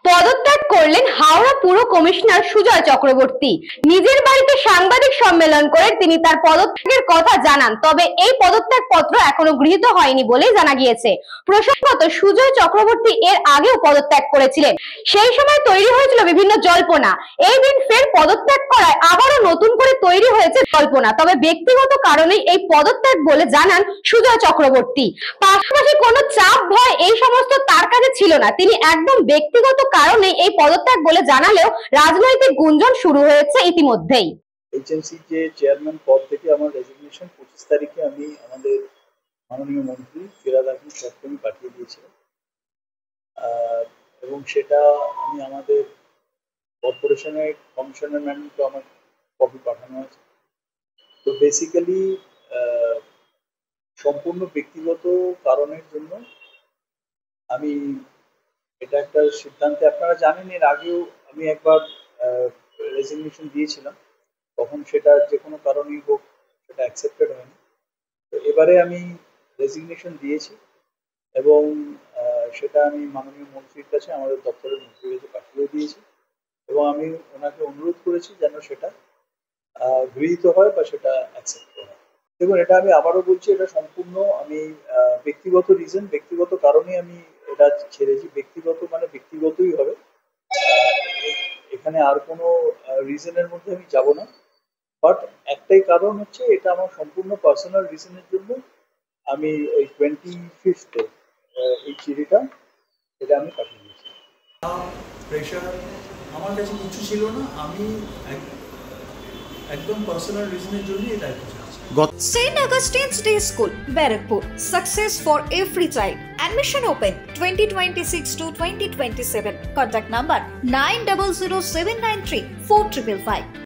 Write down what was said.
পদত্যাগ করলেন হাওড়া পুর কমিশনার সুজয় চক্রবর্তী। নিজের বাড়িতে সাংবাদিক সম্মেলন করে তিনি তার পদত্যাগের কথা জানান। তবে এই পদত্যাগ পত্র এখনো গৃহীত হয়নি বলেই জানা গিয়েছে। প্রসঙ্গত, সুজয় চক্রবর্তী এর আগেও পদত্যাগ করেছিলেন। সেই সময় তৈরি হয়েছিল বিভিন্ন জল্পনা। এই দিন ফের পদত্যাগ করায় আবারও নতুন করে তৈরি হয়েছে জল্পনা। তবে ব্যক্তিগত কারণেই এই পদত্যাগ বলে জানান সুজয় চক্রবর্তী। পাশাপাশি কোনো চাপ ভয় এই সমস্ত তার কাছে ছিল না। তিনি একদম ব্যক্তিগত কারণে এই পদত্যাগ বলে জানালেও রাজনৈতিক গুঞ্জন শুরু হয়েছে ইতিমধ্যেই। এইচএমসি যে চেয়ারম্যান পদ থেকে আমার রেজিগনেশন 25 তারিখে আমি আমাদের মাননীয় মন্ত্রী ফিরহাদ হাকিম সাহেবকে আমি পাঠিয়ে দিয়েছিলাম, এবং সেটা আমি আমাদের কর্পোরেশনের কমিশনার ম্যাডামকে আমার কপি পাঠানো আছে। তো বেসিক্যালি সম্পূর্ণ ব্যক্তিগত কারণের জন্য আমি এটা একটা সিদ্ধান্তে, আপনারা জানেন এর আগেও আমি একবার রেজিগনেশন দিয়েছিলাম, তখন সেটা যে কোনো কারণেই হোক সেটা অ্যাকসেপ্টেড হয়নি। তো এবারে আমি রেজিগনেশন দিয়েছি এবং সেটা আমি মাননীয় মন্ত্রীর কাছে, আমাদের দপ্তরের মন্ত্রীর কাছে পাঠিয়ে দিয়েছি এবং আমি ওনাকে অনুরোধ করেছি যেন সেটা গৃহীত হয় বা সেটা অ্যাকসেপ্ট হয়। দেখুন, এটা আমি আবারও বলছি, এটা সম্পূর্ণ আমি ব্যক্তিগত রিজন, ব্যক্তিগত কারণে আমি এটা ছেড়েছি। ব্যক্তিগত মানে ব্যক্তিগতই হবে, এখানে আর কোনো রিজনের মধ্যে আমি যাব না। বাট একটাই কারণ হচ্ছে, এটা আমার সম্পূর্ণ পার্সোনাল রিজনের জন্য আমি এই 25 এই চিঠিটা এটা আমি পাঠিয়ে দিয়েছি। প্রেশার আমার কাছে কিছু ছিল না, আমি একদম পার্সোনাল রিজনের জন্য এটা করেছি। St. Augustine's Day School, Barakpur. Success for every child. Admission open 2026 to 2027. Contact number 900793 4555.